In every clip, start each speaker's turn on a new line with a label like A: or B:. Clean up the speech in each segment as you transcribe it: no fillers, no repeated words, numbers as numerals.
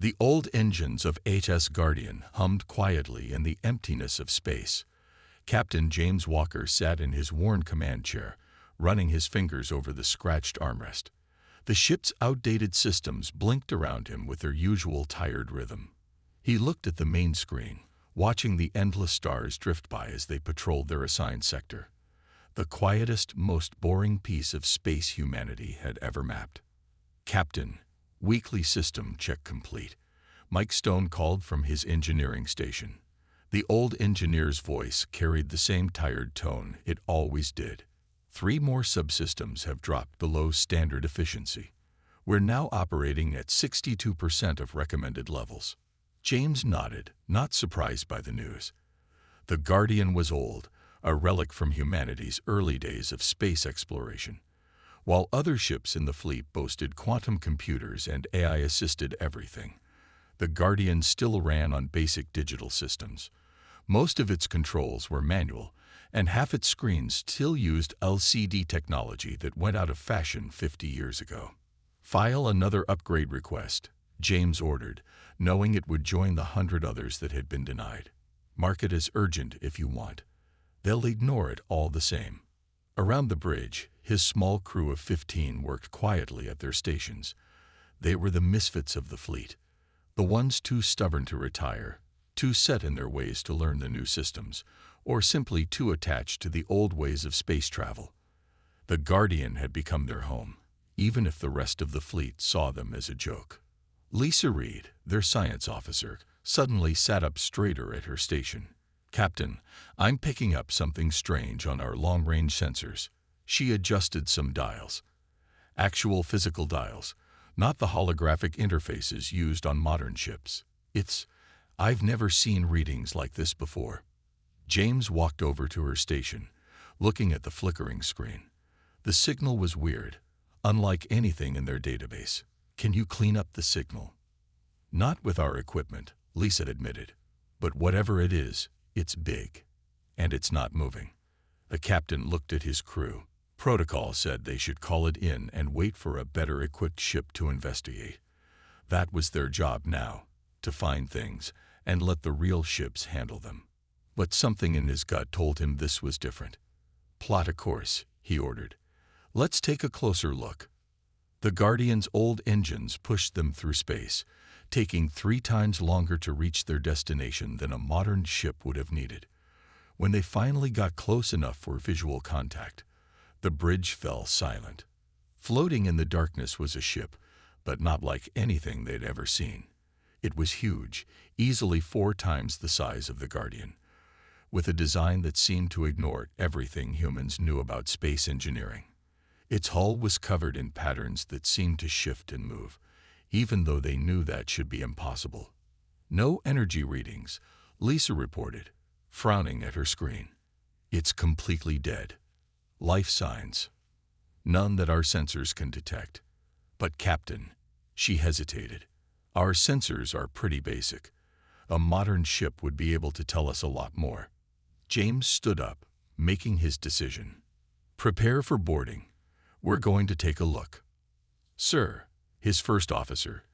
A: The old engines of HS Guardian hummed quietly in the emptiness of space. Captain James Walker sat in his worn command chair, running his fingers over the scratched armrest. The ship's outdated systems blinked around him with their usual tired rhythm. He looked at the main screen, watching the endless stars drift by as they patrolled their assigned sector. The quietest, most boring piece of space humanity had ever mapped. "Captain, weekly system check complete," Mike Stone called from his engineering station. The old engineer's voice carried the same tired tone it always did. "3 more subsystems have dropped below standard efficiency. We're now operating at 62% of recommended levels." James nodded, not surprised by the news. The Guardian was old, a relic from humanity's early days of space exploration. While other ships in the fleet boasted quantum computers and AI-assisted everything, the Guardian still ran on basic digital systems. Most of its controls were manual, and half its screens still used LCD technology that went out of fashion 50 years ago. "File another upgrade request," James ordered, knowing it would join the 100 others that had been denied. "Mark it as urgent if you want. They'll ignore it all the same." Around the bridge, his small crew of 15 worked quietly at their stations. They were the misfits of the fleet, the ones too stubborn to retire, too set in their ways to learn the new systems, or simply too attached to the old ways of space travel. The Guardian had become their home, even if the rest of the fleet saw them as a joke. Lisa Reed, their science officer, suddenly sat up straighter at her station. "Captain, I'm picking up something strange on our long-range sensors." She adjusted some dials. Actual physical dials, not the holographic interfaces used on modern ships. I've never seen readings like this before." James walked over to her station, looking at the flickering screen. The signal was weird, unlike anything in their database. "Can you clean up the signal?" "Not with our equipment," Lisa admitted. "But whatever it is, it's big. And it's not moving." The captain looked at his crew. Protocol said they should call it in and wait for a better-equipped ship to investigate. That was their job now, to find things and let the real ships handle them. But something in his gut told him this was different. "Plot a course," he ordered. "Let's take a closer look." The Guardian's old engines pushed them through space, taking 3 times longer to reach their destination than a modern ship would have needed. When they finally got close enough for visual contact, the bridge fell silent. Floating in the darkness was a ship, but not like anything they'd ever seen. It was huge, easily 4 times the size of the Guardian, with a design that seemed to ignore everything humans knew about space engineering. Its hull was covered in patterns that seemed to shift and move, even though they knew that should be impossible. "No energy readings," Lisa reported, frowning at her screen. "It's completely dead. Life signs. None that our sensors can detect." "But Captain," she hesitated, "our sensors are pretty basic. A modern ship would be able to tell us a lot more." James stood up, making his decision. "Prepare for boarding. We're going to take a look." "Sir," his first officer,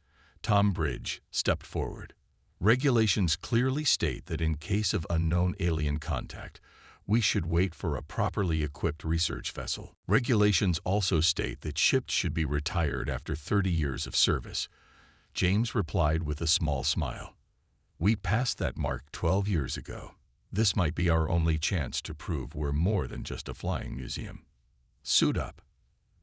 A: Tom Bridge, stepped forward. "Regulations clearly state that in case of unknown alien contact, we should wait for a properly equipped research vessel. Regulations also state that ships should be retired after 30 years of service." James replied with a small smile. "We passed that mark 12 years ago. This might be our only chance to prove we're more than just a flying museum. Suit up."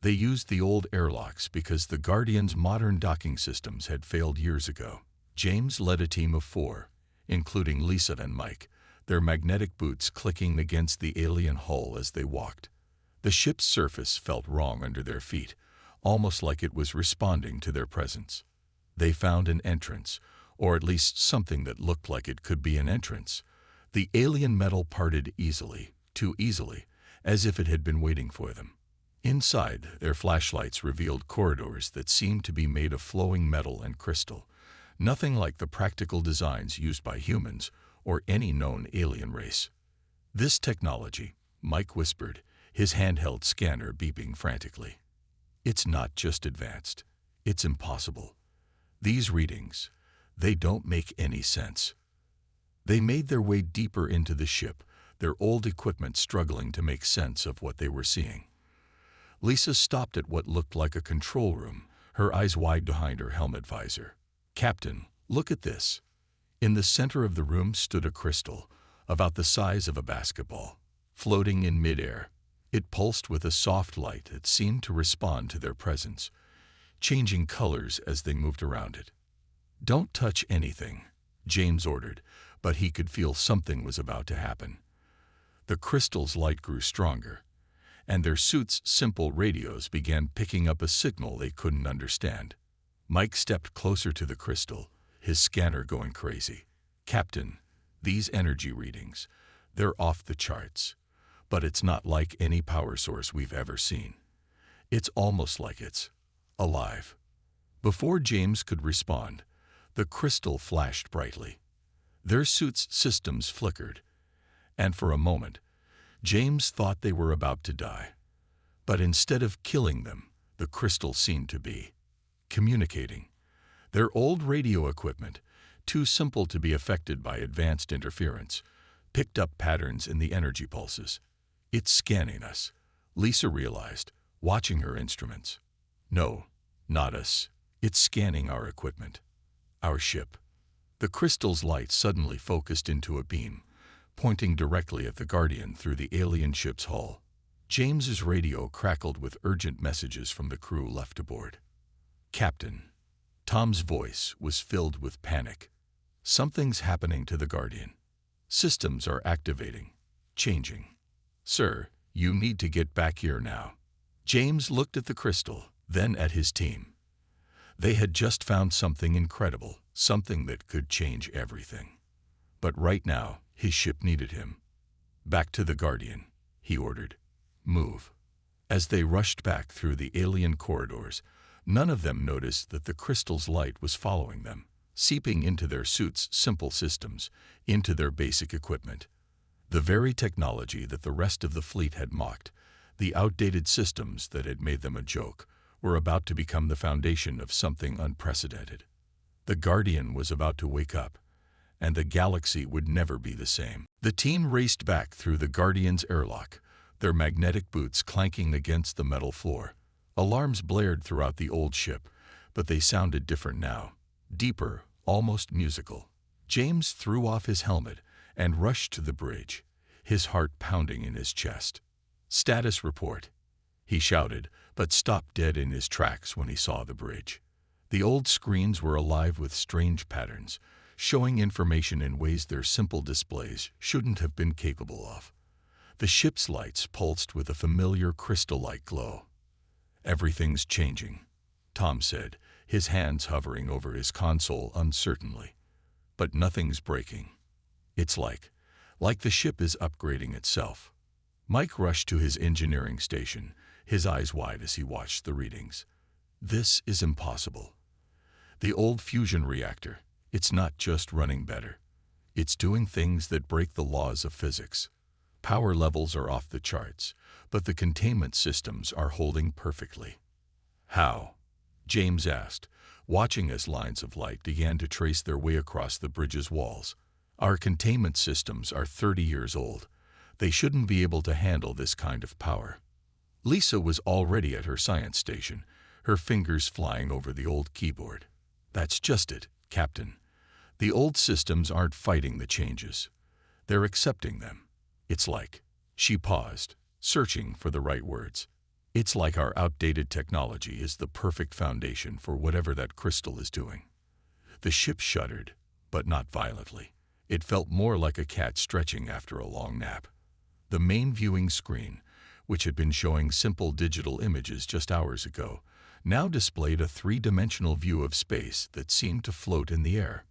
A: They used the old airlocks because the Guardian's modern docking systems had failed years ago. James led a team of 4, including Lisa and Mike, their magnetic boots clicking against the alien hull as they walked. The ship's surface felt wrong under their feet, almost like it was responding to their presence. They found an entrance, or at least something that looked like it could be an entrance. The alien metal parted easily, too easily, as if it had been waiting for them. Inside, their flashlights revealed corridors that seemed to be made of flowing metal and crystal, nothing like the practical designs used by humans or any known alien race. "This technology," Mike whispered, his handheld scanner beeping frantically. "It's not just advanced. It's impossible. These readings, They don't make any sense. They made their way deeper into the ship, their old equipment struggling to make sense of what they were seeing. Lisa stopped at what looked like a control room, her eyes wide behind her helmet visor. "Captain, look at this." In the center of the room stood a crystal, about the size of a basketball, floating in midair. It pulsed with a soft light that seemed to respond to their presence, changing colors as they moved around it. "Don't touch anything," James ordered, but he could feel something was about to happen. The crystal's light grew stronger, and their suits' simple radios began picking up a signal they couldn't understand. Mike stepped closer to the crystal, his scanner going crazy. "Captain, these energy readings, they're off the charts. But it's not like any power source we've ever seen. It's almost like it's alive." Before James could respond, the crystal flashed brightly. Their suits' systems flickered, and for a moment, James thought they were about to die. But instead of killing them, the crystal seemed to be communicating. Their old radio equipment, too simple to be affected by advanced interference, picked up patterns in the energy pulses. "It's scanning us," Lisa realized, watching her instruments. "No, not us. It's scanning our equipment. Our ship." The crystal's light suddenly focused into a beam, pointing directly at the Guardian through the alien ship's hull. James's radio crackled with urgent messages from the crew left aboard. "Captain." Tom's voice was filled with panic. "Something's happening to the Guardian. Systems are activating, changing. Sir, you need to get back here now." James looked at the crystal, then at his team. They had just found something incredible, something that could change everything. But right now, his ship needed him. "Back to the Guardian," he ordered. "Move." As they rushed back through the alien corridors, none of them noticed that the crystal's light was following them, seeping into their suits' simple systems, into their basic equipment. The very technology that the rest of the fleet had mocked, the outdated systems that had made them a joke, were about to become the foundation of something unprecedented. The Guardian was about to wake up, and the galaxy would never be the same. The team raced back through the Guardian's airlock, their magnetic boots clanking against the metal floor. Alarms blared throughout the old ship, but they sounded different now, deeper, almost musical. James threw off his helmet and rushed to the bridge, his heart pounding in his chest. "Status report," he shouted, but stopped dead in his tracks when he saw the bridge. The old screens were alive with strange patterns, showing information in ways their simple displays shouldn't have been capable of. The ship's lights pulsed with a familiar crystal-like glow. "Everything's changing," Tom said, his hands hovering over his console uncertainly. "But nothing's breaking. It's like the ship is upgrading itself." Mike rushed to his engineering station, his eyes wide as he watched the readings. "This is impossible. The old fusion reactor, it's not just running better. It's doing things that break the laws of physics. Power levels are off the charts, but the containment systems are holding perfectly." "How?" James asked, watching as lines of light began to trace their way across the bridge's walls. "Our containment systems are 30 years old. They shouldn't be able to handle this kind of power." Lisa was already at her science station, her fingers flying over the old keyboard. "That's just it, Captain. The old systems aren't fighting the changes. They're accepting them. It's like..." She paused, searching for the right words. "It's like our outdated technology is the perfect foundation for whatever that crystal is doing." The ship shuddered, but not violently. It felt more like a cat stretching after a long nap. The main viewing screen, which had been showing simple digital images just hours ago, now displayed a three-dimensional view of space that seemed to float in the air.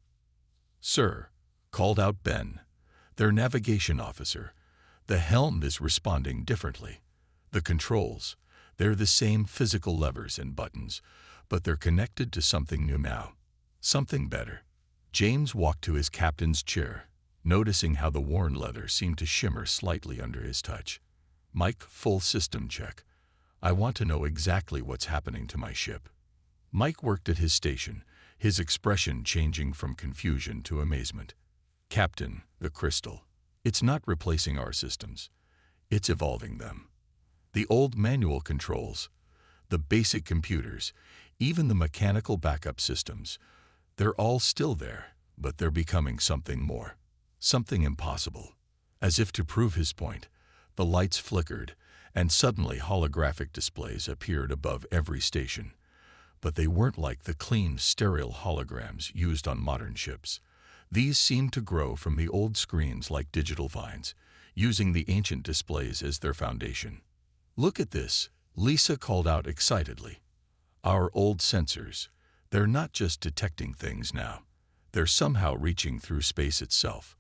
A: "Sir," called out Ben, their navigation officer, "the helm is responding differently. The controls, they're the same physical levers and buttons, but they're connected to something new now. Something better." James walked to his captain's chair, noticing how the worn leather seemed to shimmer slightly under his touch. "Mike, full system check. I want to know exactly what's happening to my ship." Mike worked at his station, his expression changing from confusion to amazement. "Captain, the crystal. It's not replacing our systems. It's evolving them. The old manual controls, the basic computers, even the mechanical backup systems, they're all still there, but they're becoming something more. Something impossible." As if to prove his point, the lights flickered, and suddenly holographic displays appeared above every station. But they weren't like the clean, sterile holograms used on modern ships. These seemed to grow from the old screens like digital vines, using the ancient displays as their foundation. "Look at this," Lisa called out excitedly. "Our old sensors. They're not just detecting things now. They're somehow reaching through space itself.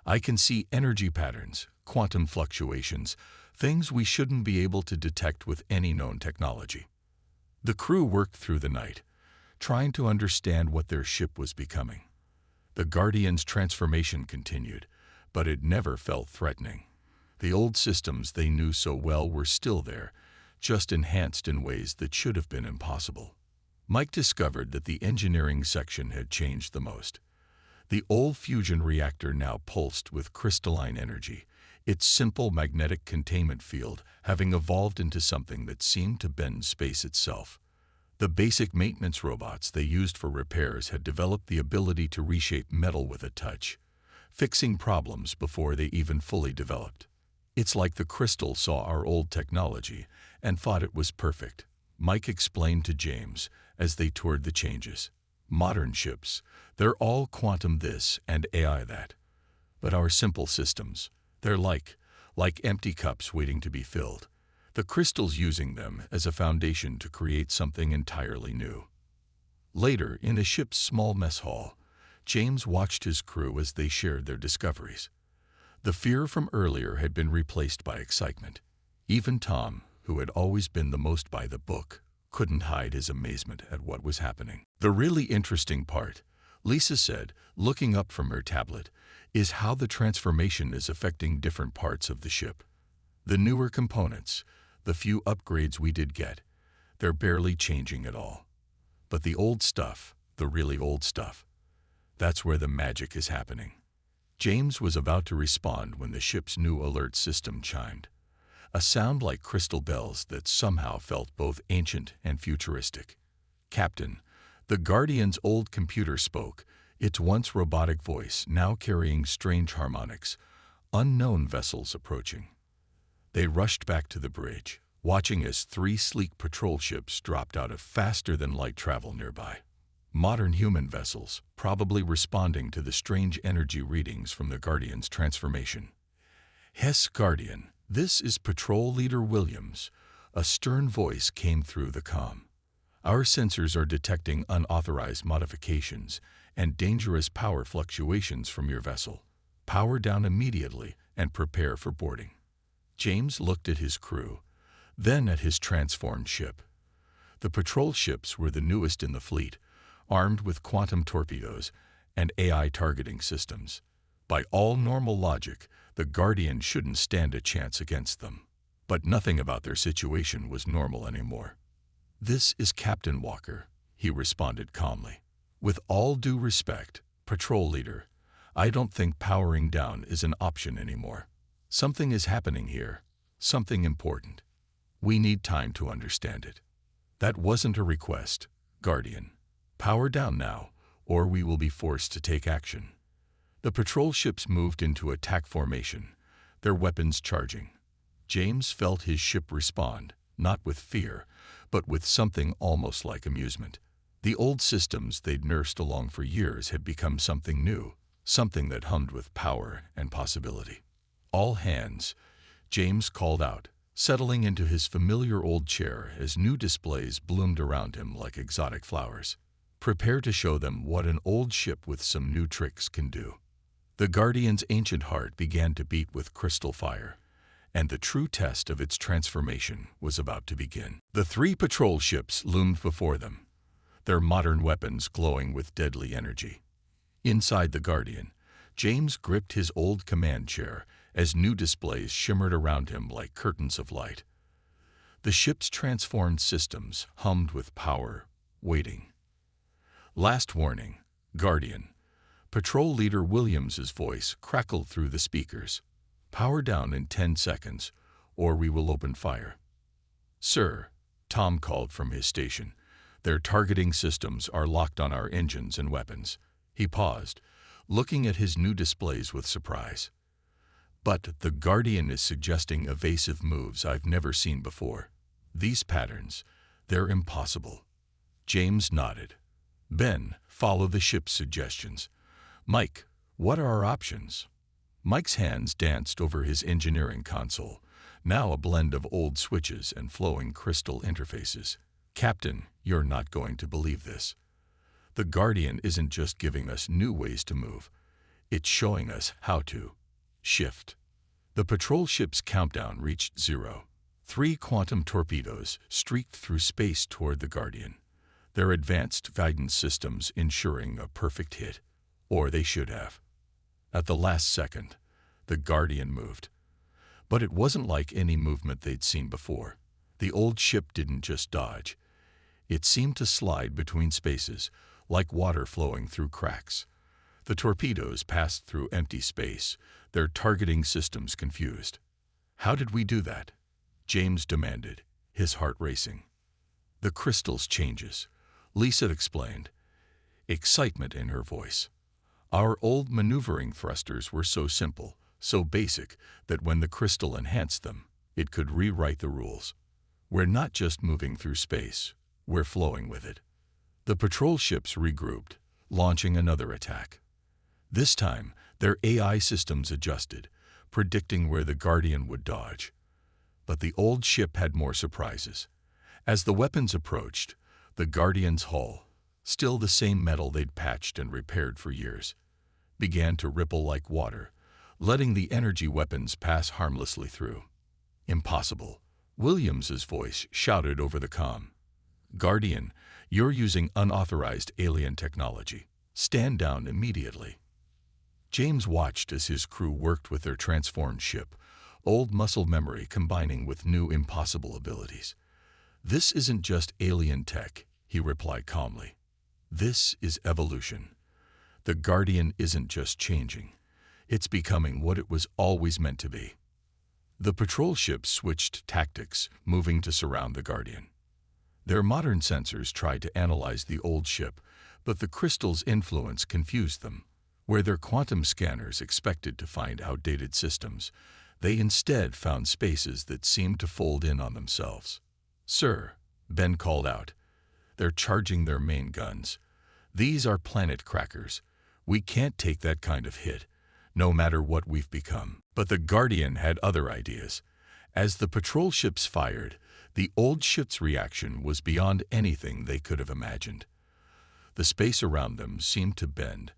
A: I can see energy patterns, quantum fluctuations, things we shouldn't be able to detect with any known technology." The crew worked through the night, trying to understand what their ship was becoming. The Guardian's transformation continued, but it never felt threatening. The old systems they knew so well were still there, just enhanced in ways that should have been impossible. Mike discovered that the engineering section had changed the most. The old fusion reactor now pulsed with crystalline energy, its simple magnetic containment field having evolved into something that seemed to bend space itself. The basic maintenance robots they used for repairs had developed the ability to reshape metal with a touch, fixing problems before they even fully developed. "It's like the crystal saw our old technology and thought it was perfect," Mike explained to James as they toured the changes. "Modern ships, they're all quantum this and AI that. But our simple systems, they're like empty cups waiting to be filled. The crystal's using them as a foundation to create something entirely new." Later, in a ship's small mess hall, James watched his crew as they shared their discoveries. The fear from earlier had been replaced by excitement. Even Tom, who had always been the most by the book, couldn't hide his amazement at what was happening. "The really interesting part," Lisa said, looking up from her tablet, "is how the transformation is affecting different parts of the ship. The newer components, the few upgrades we did get, they're barely changing at all. But the old stuff, the really old stuff, that's where the magic is happening." James was about to respond when the ship's new alert system chimed, a sound like crystal bells that somehow felt both ancient and futuristic. "Captain," the Guardian's old computer spoke, its once robotic voice now carrying strange harmonics. "Unknown vessels approaching." They rushed back to the bridge, watching as 3 sleek patrol ships dropped out of faster-than-light travel nearby. Modern human vessels, probably responding to the strange energy readings from the Guardian's transformation. "Hess Guardian, this is Patrol Leader Williams," a stern voice came through the comm. "Our sensors are detecting unauthorized modifications and dangerous power fluctuations from your vessel. Power down immediately and prepare for boarding." James looked at his crew, then at his transformed ship. The patrol ships were the newest in the fleet, armed with quantum torpedoes and AI targeting systems. By all normal logic, the Guardian shouldn't stand a chance against them. But nothing about their situation was normal anymore. "This is Captain Walker," he responded calmly. "With all due respect, Patrol Leader, I don't think powering down is an option anymore. Something is happening here, something important. We need time to understand it. That wasn't a request, Guardian. Power down now, or we will be forced to take action." The patrol ships moved into attack formation, their weapons charging. James felt his ship respond, not with fear, but with something almost like amusement. The old systems they'd nursed along for years had become something new, something that hummed with power and possibility. "All hands," James called out, settling into his familiar old chair as new displays bloomed around him like exotic flowers. "Prepare to show them what an old ship with some new tricks can do." The Guardian's ancient heart began to beat with crystal fire, and the true test of its transformation was about to begin. The 3 patrol ships loomed before them, their modern weapons glowing with deadly energy. Inside the Guardian, James gripped his old command chair as new displays shimmered around him like curtains of light. The ship's transformed systems hummed with power, waiting. Last warning, Guardian. Patrol Leader Williams's voice crackled through the speakers. Power down in 10 seconds, or we will open fire. Sir, Tom called from his station. Their targeting systems are locked on our engines and weapons. He paused, looking at his new displays with surprise. But the Guardian is suggesting evasive moves I've never seen before. These patterns, they're impossible. James nodded. Ben, follow the ship's suggestions. Mike, what are our options? Mike's hands danced over his engineering console, now a blend of old switches and flowing crystal interfaces. Captain, you're not going to believe this. The Guardian isn't just giving us new ways to move. It's showing us how to shift. The patrol ship's countdown reached 0. 3 quantum torpedoes streaked through space toward the Guardian, their advanced guidance systems ensuring a perfect hit, or they should have. At the last second, the Guardian moved. But it wasn't like any movement they'd seen before. The old ship didn't just dodge. It seemed to slide between spaces, like water flowing through cracks. The torpedoes passed through empty space, their targeting systems confused. How did we do that? James demanded, his heart racing. The crystals changes, Lisa explained, excitement in her voice. Our old maneuvering thrusters were so simple, so basic, that when the crystal enhanced them, it could rewrite the rules. We're not just moving through space, we're flowing with it. The patrol ships regrouped, launching another attack. This time, their AI systems adjusted, predicting where the Guardian would dodge. But the old ship had more surprises. As the weapons approached, the Guardian's hull, still the same metal they'd patched and repaired for years, began to ripple like water, letting the energy weapons pass harmlessly through. Impossible, Williams's voice shouted over the comm. Guardian, you're using unauthorized alien technology. Stand down immediately. James watched as his crew worked with their transformed ship, old muscle memory combining with new impossible abilities. This isn't just alien tech, he replied calmly. This is evolution. The Guardian isn't just changing. It's becoming what it was always meant to be. The patrol ships switched tactics, moving to surround the Guardian. Their modern sensors tried to analyze the old ship, but the crystal's influence confused them. Where their quantum scanners expected to find outdated systems, they instead found spaces that seemed to fold in on themselves. Sir, Ben called out. They're charging their main guns. These are planet crackers. We can't take that kind of hit, no matter what we've become. But the Guardian had other ideas. As the patrol ships fired, the old ship's reaction was beyond anything they could have imagined. The space around them seemed to bend,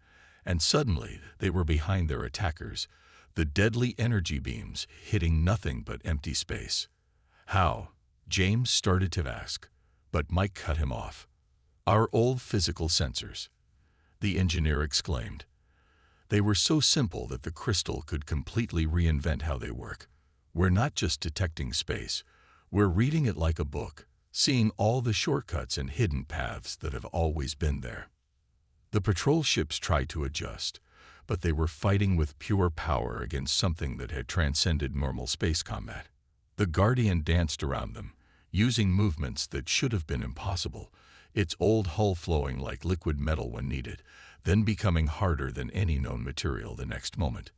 A: and suddenly they were behind their attackers, the deadly energy beams hitting nothing but empty space. How? James started to ask, but Mike cut him off. Our old physical sensors, the engineer exclaimed. They were so simple that the crystal could completely reinvent how they work. We're not just detecting space, we're reading it like a book, seeing all the shortcuts and hidden paths that have always been there. The patrol ships tried to adjust, but they were fighting with pure power against something that had transcended normal space combat. The Guardian danced around them, using movements that should have been impossible, its old hull flowing like liquid metal when needed, then becoming harder than any known material the next moment.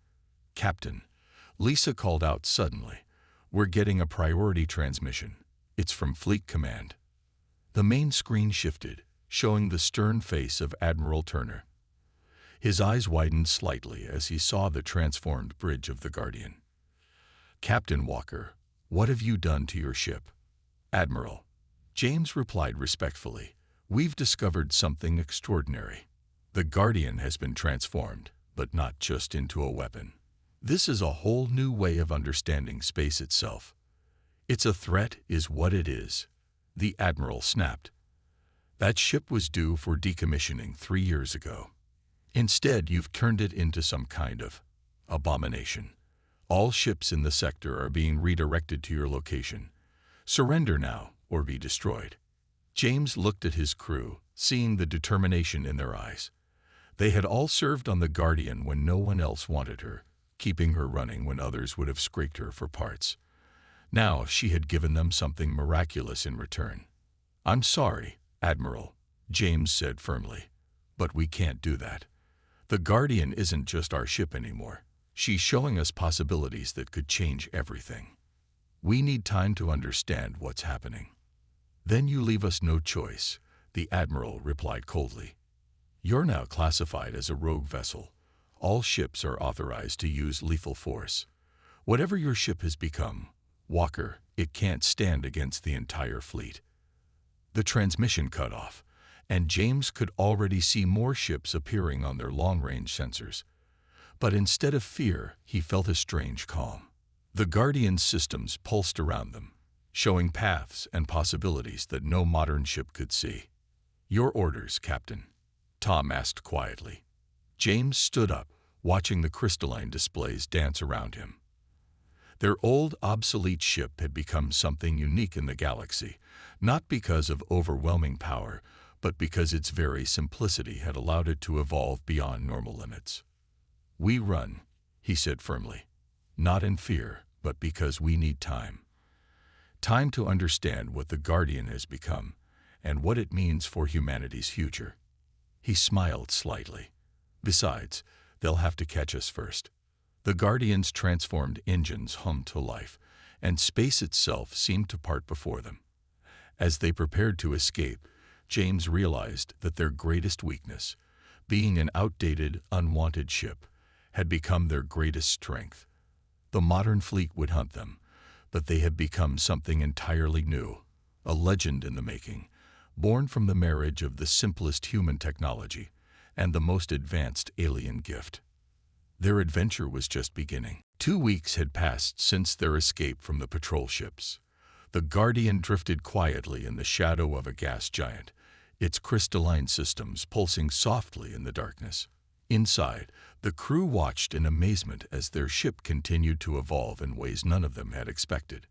A: Captain, Lisa called out suddenly, we're getting a priority transmission. It's from Fleet Command. The main screen shifted, showing the stern face of Admiral Turner. His eyes widened slightly as he saw the transformed bridge of the Guardian. Captain Walker, what have you done to your ship? Admiral, James replied respectfully, we've discovered something extraordinary. The Guardian has been transformed, but not just into a weapon. This is a whole new way of understanding space itself. It's a threat is what it is. The Admiral snapped. That ship was due for decommissioning 3 years ago. Instead, you've turned it into some kind of abomination. All ships in the sector are being redirected to your location. Surrender now, or be destroyed. James looked at his crew, seeing the determination in their eyes. They had all served on the Guardian when no one else wanted her, keeping her running when others would have scraped her for parts. Now she had given them something miraculous in return. "I'm sorry, Admiral," James said firmly, "but we can't do that. The Guardian isn't just our ship anymore. She's showing us possibilities that could change everything. We need time to understand what's happening." "Then you leave us no choice," the Admiral replied coldly. "You're now classified as a rogue vessel. All ships are authorized to use lethal force. Whatever your ship has become, Walker, it can't stand against the entire fleet." The transmission cut off, and James could already see more ships appearing on their long-range sensors. But instead of fear, he felt a strange calm. The Guardian's systems pulsed around them, showing paths and possibilities that no modern ship could see. "Your orders, Captain?" Tom asked quietly. James stood up, watching the crystalline displays dance around him. Their old, obsolete ship had become something unique in the galaxy, not because of overwhelming power, but because its very simplicity had allowed it to evolve beyond normal limits. "We run," he said firmly, "not in fear, but because we need time. Time to understand what the Guardian has become and what it means for humanity's future." He smiled slightly. "Besides, they'll have to catch us first." The Guardian's transformed engines hummed to life, and space itself seemed to part before them. As they prepared to escape, James realized that their greatest weakness, being an outdated, unwanted ship, had become their greatest strength. The modern fleet would hunt them, but they had become something entirely new, a legend in the making, born from the marriage of the simplest human technology and the most advanced alien gift. Their adventure was just beginning. 2 weeks had passed since their escape from the patrol ships. The Guardian drifted quietly in the shadow of a gas giant, its crystalline systems pulsing softly in the darkness. Inside, the crew watched in amazement as their ship continued to evolve in ways none of them had expected.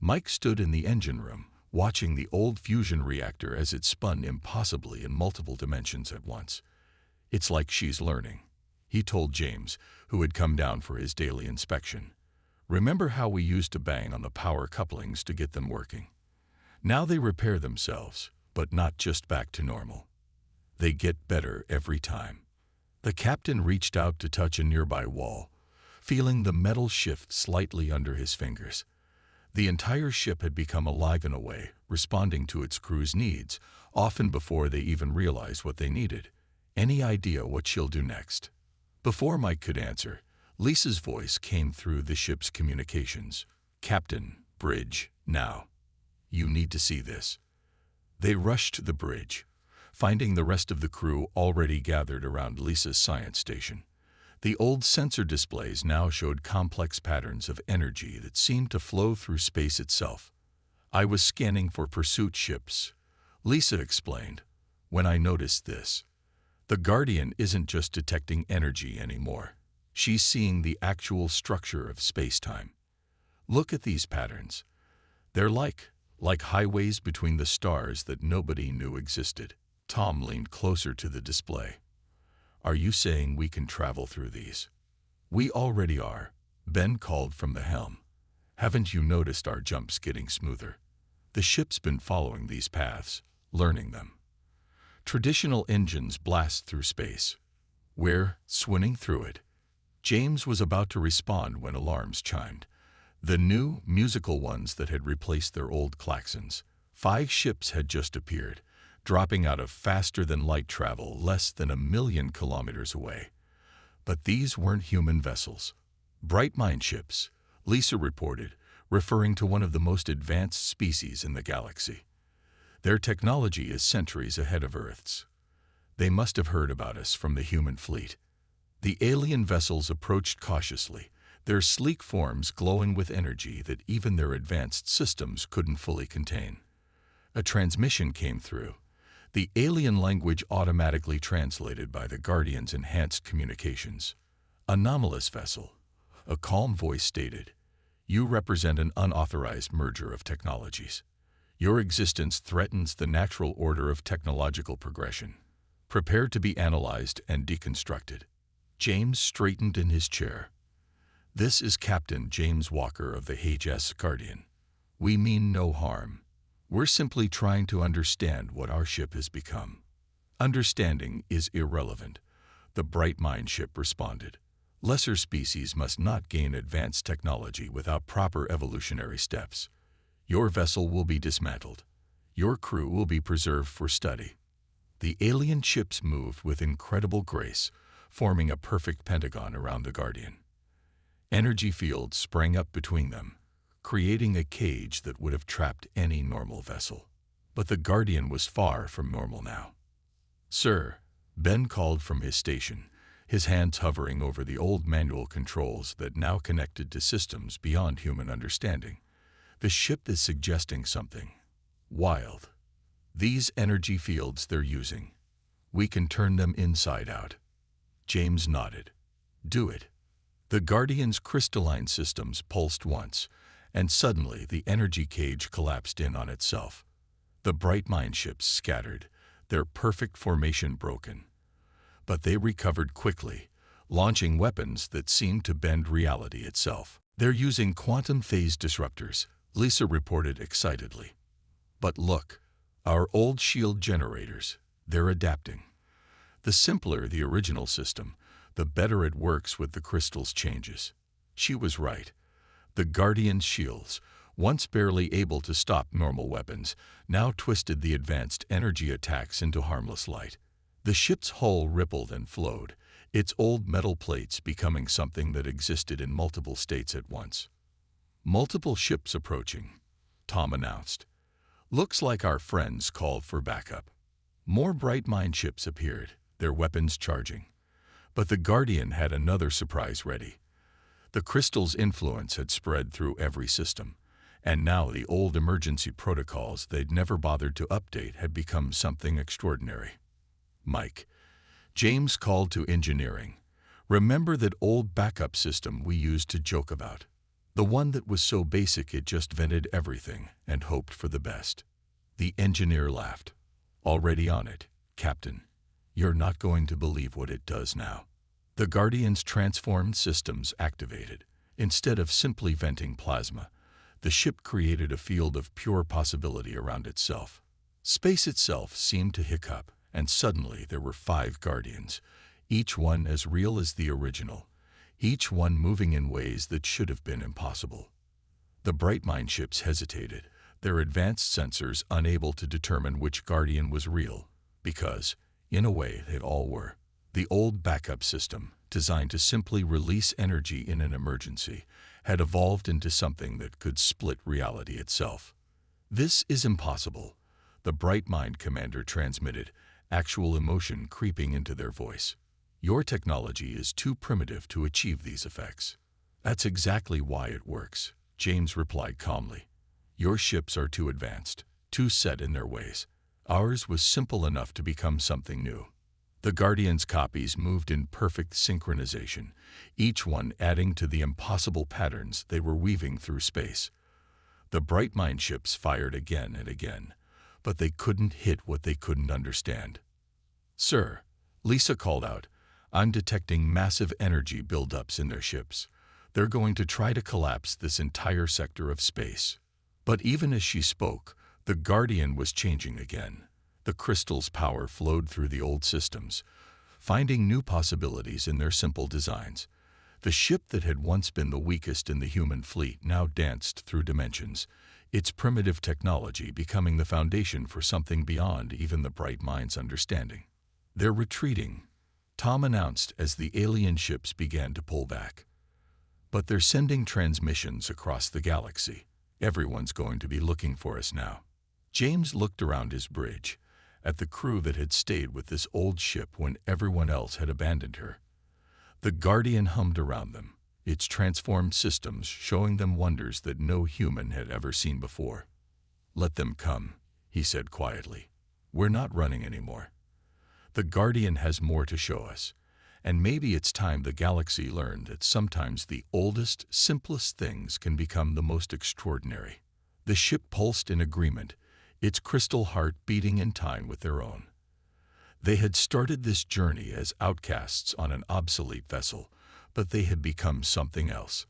A: Mike stood in the engine room, watching the old fusion reactor as it spun impossibly in multiple dimensions at once. "It's like she's learning," he told James, who had come down for his daily inspection. "Remember how we used to bang on the power couplings to get them working? Now they repair themselves, but not just back to normal. They get better every time." The captain reached out to touch a nearby wall, feeling the metal shift slightly under his fingers. The entire ship had become alive in a way, responding to its crew's needs, often before they even realized what they needed. "Any idea what she'll do next?" Before Mike could answer, Lisa's voice came through the ship's communications. "Captain, bridge, now. You need to see this." They rushed to the bridge, finding the rest of the crew already gathered around Lisa's science station. The old sensor displays now showed complex patterns of energy that seemed to flow through space itself. "I was scanning for pursuit ships," Lisa explained, "when I noticed this. The Guardian isn't just detecting energy anymore. She's seeing the actual structure of space-time. Look at these patterns. They're like highways between the stars that nobody knew existed." Tom leaned closer to the display. "Are you saying we can travel through these?" "We already are," Ben called from the helm. "Haven't you noticed our jumps getting smoother? The ship's been following these paths, learning them. Traditional engines blast through space. We're swimming through it." James was about to respond when alarms chimed. The new, musical ones that had replaced their old klaxons. 5 ships had just appeared, dropping out of faster-than-light travel less than 1,000,000 kilometers away. But these weren't human vessels. "Bright mind ships," Lisa reported, referring to one of the most advanced species in the galaxy. "Their technology is centuries ahead of Earth's. They must have heard about us from the human fleet." The alien vessels approached cautiously, their sleek forms glowing with energy that even their advanced systems couldn't fully contain. A transmission came through, the alien language automatically translated by the Guardian's enhanced communications. "Anomalous vessel," a calm voice stated. "You represent an unauthorized merger of technologies. Your existence threatens the natural order of technological progression. Prepare to be analyzed and deconstructed." James straightened in his chair. "This is Captain James Walker of the HS Guardian. We mean no harm. We're simply trying to understand what our ship has become." "Understanding is irrelevant," the Bright Mind ship responded. "Lesser species must not gain advanced technology without proper evolutionary steps. Your vessel will be dismantled. Your crew will be preserved for study." The alien ships moved with incredible grace, forming a perfect pentagon around the Guardian. Energy fields sprang up between them, creating a cage that would have trapped any normal vessel. But the Guardian was far from normal now. "Sir," Ben called from his station, his hands hovering over the old manual controls that now connected to systems beyond human understanding. "The ship is suggesting something wild. These energy fields they're using, we can turn them inside out." James nodded. "Do it." The Guardian's crystalline systems pulsed once, and suddenly the energy cage collapsed in on itself. The Bright Mind ships scattered, their perfect formation broken. But they recovered quickly, launching weapons that seemed to bend reality itself. "They're using quantum phase disruptors," Lisa reported excitedly. "But look, our old shield generators, they're adapting. The simpler the original system, the better it works with the crystal's changes." She was right. The Guardian's shields, once barely able to stop normal weapons, now twisted the advanced energy attacks into harmless light. The ship's hull rippled and flowed, its old metal plates becoming something that existed in multiple states at once. "Multiple ships approaching," Tom announced. "Looks like our friends called for backup." More Bright Mind ships appeared, their weapons charging. But the Guardian had another surprise ready. The crystal's influence had spread through every system, and now the old emergency protocols they'd never bothered to update had become something extraordinary. "Mike," James called to engineering, "remember that old backup system we used to joke about? The one that was so basic it just vented everything and hoped for the best?" The engineer laughed. "Already on it, Captain. You're not going to believe what it does now." The Guardian's transformed systems activated. Instead of simply venting plasma, the ship created a field of pure possibility around itself. Space itself seemed to hiccup, and suddenly there were 5 Guardians, each one as real as the original, each one moving in ways that should have been impossible. The Bright Mind ships hesitated, their advanced sensors unable to determine which Guardian was real, because, in a way, they all were. The old backup system, designed to simply release energy in an emergency, had evolved into something that could split reality itself. "This is impossible," the Bright Mind commander transmitted, actual emotion creeping into their voice. "Your technology is too primitive to achieve these effects." "That's exactly why it works," James replied calmly. "Your ships are too advanced, too set in their ways. Ours was simple enough to become something new." The Guardian's copies moved in perfect synchronization, each one adding to the impossible patterns they were weaving through space. The Bright Mind ships fired again and again, but they couldn't hit what they couldn't understand. "Sir," Lisa called out, "I'm detecting massive energy buildups in their ships. They're going to try to collapse this entire sector of space." But even as she spoke, the Guardian was changing again. The crystal's power flowed through the old systems, finding new possibilities in their simple designs. The ship that had once been the weakest in the human fleet now danced through dimensions, its primitive technology becoming the foundation for something beyond even the Bright Mind's understanding. "They're retreating," Tom announced as the alien ships began to pull back. "But they're sending transmissions across the galaxy. Everyone's going to be looking for us now." James looked around his bridge, at the crew that had stayed with this old ship when everyone else had abandoned her. The Guardian hummed around them, its transformed systems showing them wonders that no human had ever seen before. "Let them come," he said quietly. "We're not running anymore. The Guardian has more to show us, and maybe it's time the galaxy learned that sometimes the oldest, simplest things can become the most extraordinary." The ship pulsed in agreement, its crystal heart beating in time with their own. They had started this journey as outcasts on an obsolete vessel, but they had become something else.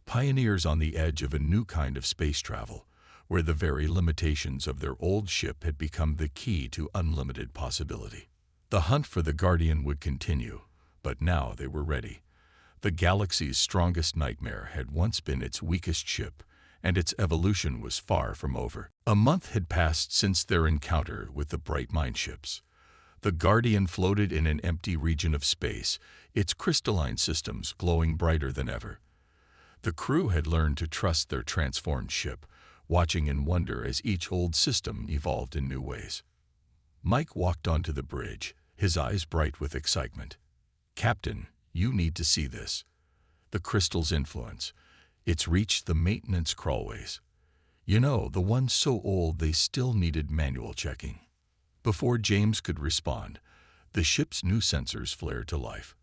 A: Pioneers on the edge of a new kind of space travel, where the very limitations of their old ship had become the key to unlimited possibility. The hunt for the Guardian would continue, but now they were ready. The galaxy's strongest nightmare had once been its weakest ship, and its evolution was far from over. A month had passed since their encounter with the bright mind ships. The Guardian floated in an empty region of space, its crystalline systems glowing brighter than ever. The crew had learned to trust their transformed ship, watching in wonder as each old system evolved in new ways. Mike walked onto the bridge, his eyes bright with excitement. "Captain, you need to see this. The crystal's influence. It's reached the maintenance crawlways. You know, the ones so old they still needed manual checking." Before James could respond, the ship's new sensors flared to life.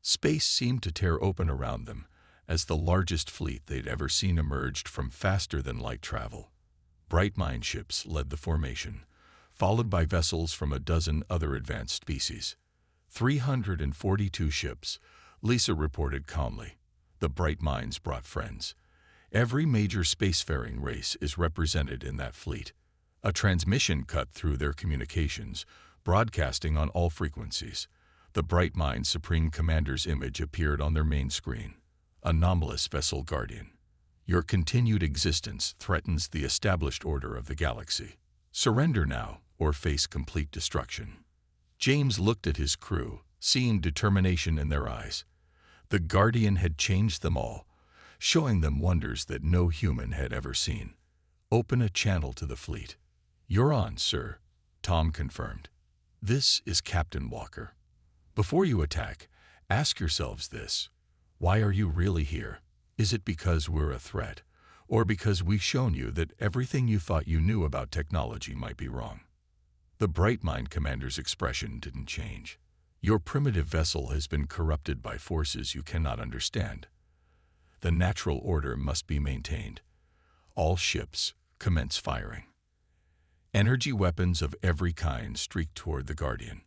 A: Space seemed to tear open around them, as the largest fleet they'd ever seen emerged from faster-than-light travel. Bright mind ships led the formation, followed by vessels from a dozen other advanced species. 342 ships, Lisa reported calmly. The bright minds brought friends. Every major spacefaring race is represented in that fleet. A transmission cut through their communications, broadcasting on all frequencies. The bright mind Supreme Commander's image appeared on their main screen. "Anomalous Vessel Guardian. Your continued existence threatens the established order of the galaxy. Surrender now, or face complete destruction." James looked at his crew, seeing determination in their eyes. The Guardian had changed them all, showing them wonders that no human had ever seen. "Open a channel to the fleet." "You're on, sir," Tom confirmed. "This is Captain Walker. Before you attack, ask yourselves this. Why are you really here? Is it because we're a threat, or because we've shown you that everything you thought you knew about technology might be wrong?" The Bright Mind Commander's expression didn't change. "Your primitive vessel has been corrupted by forces you cannot understand. The natural order must be maintained. All ships commence firing." Energy weapons of every kind streaked toward the Guardian.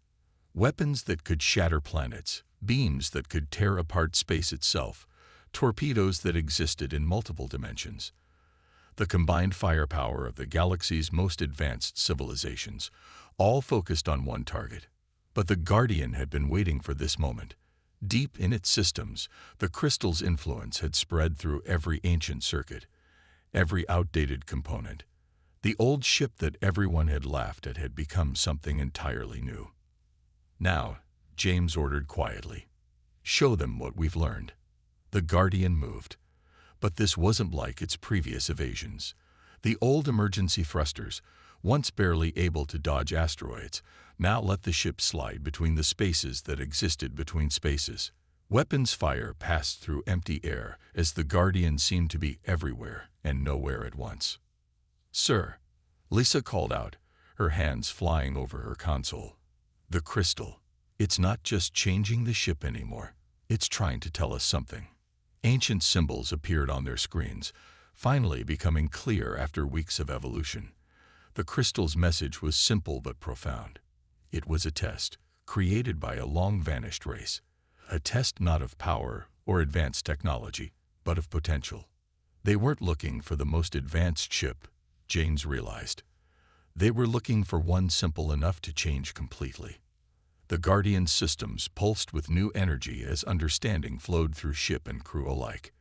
A: Weapons that could shatter planets, beams that could tear apart space itself, torpedoes that existed in multiple dimensions. The combined firepower of the galaxy's most advanced civilizations, all focused on one target. But the Guardian had been waiting for this moment. Deep in its systems, the crystal's influence had spread through every ancient circuit, every outdated component. The old ship that everyone had laughed at had become something entirely new. "Now," James ordered quietly, "show them what we've learned." The Guardian moved. But this wasn't like its previous evasions. The old emergency thrusters, once barely able to dodge asteroids, now let the ship slide between the spaces that existed between spaces. Weapons fire passed through empty air as the Guardian seemed to be everywhere and nowhere at once. "Sir," Lisa called out, her hands flying over her console. "The crystal. It's not just changing the ship anymore. It's trying to tell us something." Ancient symbols appeared on their screens, finally becoming clear after weeks of evolution. The crystal's message was simple but profound. It was a test, created by a long-vanished race. A test not of power or advanced technology, but of potential. They weren't looking for the most advanced ship, James realized. They were looking for one simple enough to change completely. The Guardian's systems pulsed with new energy as understanding flowed through ship and crew alike.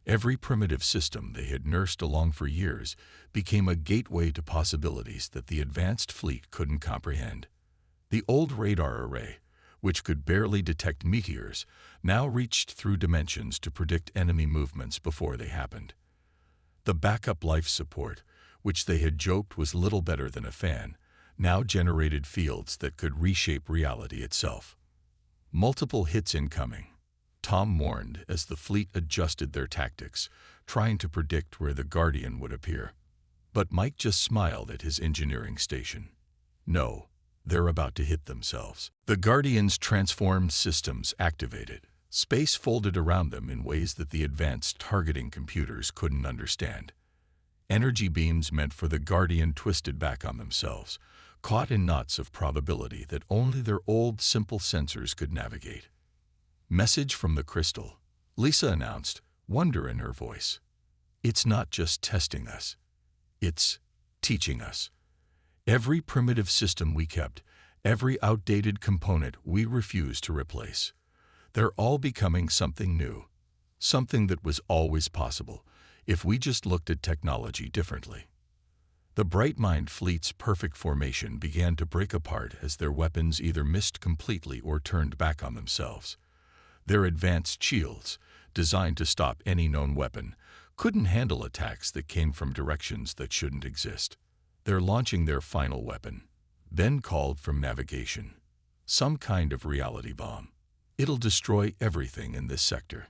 A: Every primitive system they had nursed along for years became a gateway to possibilities that the advanced fleet couldn't comprehend. The old radar array, which could barely detect meteors, now reached through dimensions to predict enemy movements before they happened. The backup life support, which they had joked was little better than a fan, now generated fields that could reshape reality itself. "Multiple hits incoming," Tom warned as the fleet adjusted their tactics, trying to predict where the Guardian would appear. But Mike just smiled at his engineering station. "No, they're about to hit themselves." The Guardian's transformed systems activated. Space folded around them in ways that the advanced targeting computers couldn't understand. Energy beams meant for the Guardian twisted back on themselves, caught in knots of probability that only their old, simple sensors could navigate. "Message from the crystal," Lisa announced, wonder in her voice. "It's not just testing us. It's teaching us. Every primitive system we kept, every outdated component we refused to replace, they're all becoming something new, something that was always possible if we just looked at technology differently." The Bright Mind fleet's perfect formation began to break apart as their weapons either missed completely or turned back on themselves. Their advanced shields, designed to stop any known weapon, couldn't handle attacks that came from directions that shouldn't exist. They're launching their final weapon, then called from navigation. Some kind of reality bomb. It'll destroy everything in this sector.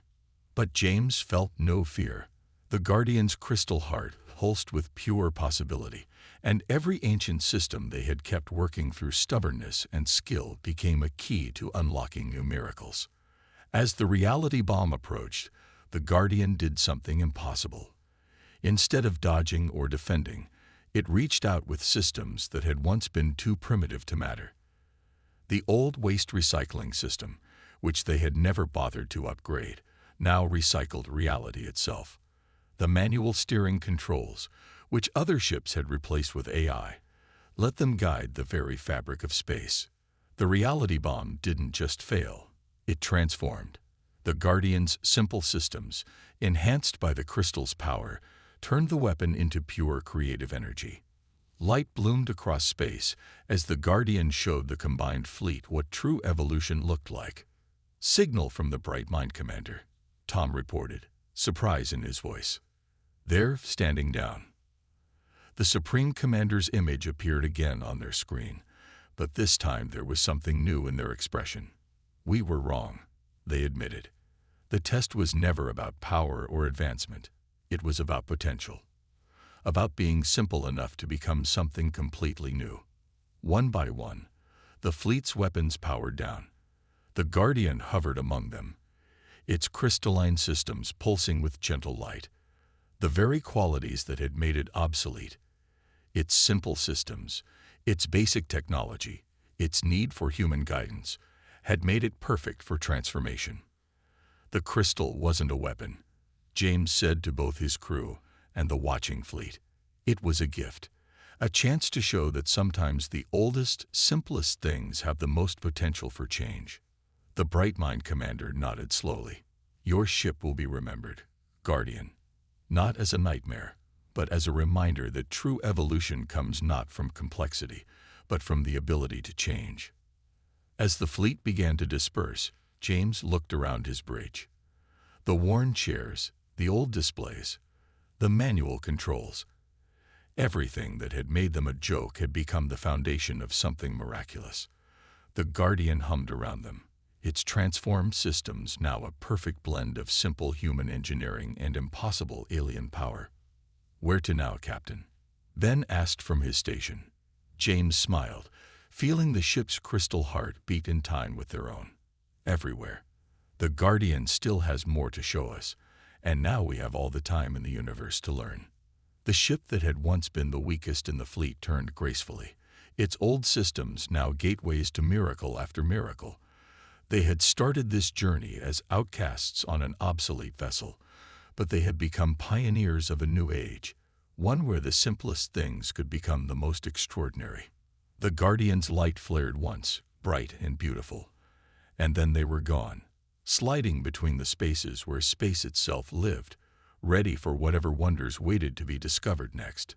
A: But James felt no fear. The Guardian's crystal heart pulsed with pure possibility, and every ancient system they had kept working through stubbornness and skill became a key to unlocking new miracles. As the reality bomb approached, the Guardian did something impossible. Instead of dodging or defending, it reached out with systems that had once been too primitive to matter. The old waste recycling system, which they had never bothered to upgrade, now recycled reality itself. The manual steering controls, which other ships had replaced with AI, let them guide the very fabric of space. The reality bomb didn't just fail, it transformed. The Guardian's simple systems, enhanced by the crystal's power, turned the weapon into pure creative energy. Light bloomed across space as the Guardian showed the combined fleet what true evolution looked like. "Signal from the Bright Mind Commander," Tom reported, surprise in his voice. "They're standing down." The Supreme Commander's image appeared again on their screen, but this time there was something new in their expression. "We were wrong," they admitted. "The test was never about power or advancement. It was about potential. About being simple enough to become something completely new." One by one, the fleet's weapons powered down. The Guardian hovered among them, its crystalline systems pulsing with gentle light. The very qualities that had made it obsolete. Its simple systems, its basic technology, its need for human guidance, had made it perfect for transformation. The crystal wasn't a weapon, James said to both his crew and the watching fleet. It was a gift, a chance to show that sometimes the oldest, simplest things have the most potential for change. The Bright Mind Commander nodded slowly. "Your ship will be remembered, Guardian. Not as a nightmare, but as a reminder that true evolution comes not from complexity, but from the ability to change." As the fleet began to disperse, James looked around his bridge. The worn chairs, the old displays, the manual controls. Everything that had made them a joke had become the foundation of something miraculous. The Guardian hummed around them, its transformed systems now a perfect blend of simple human engineering and impossible alien power. "Where to now, Captain?" Ben asked from his station. James smiled, feeling the ship's crystal heart beat in time with their own. "Everywhere. The Guardian still has more to show us, and now we have all the time in the universe to learn." The ship that had once been the weakest in the fleet turned gracefully, its old systems now gateways to miracle after miracle. They had started this journey as outcasts on an obsolete vessel, but they had become pioneers of a new age, one where the simplest things could become the most extraordinary. The Guardian's light flared once, bright and beautiful, and then they were gone, sliding between the spaces where space itself lived, ready for whatever wonders waited to be discovered next.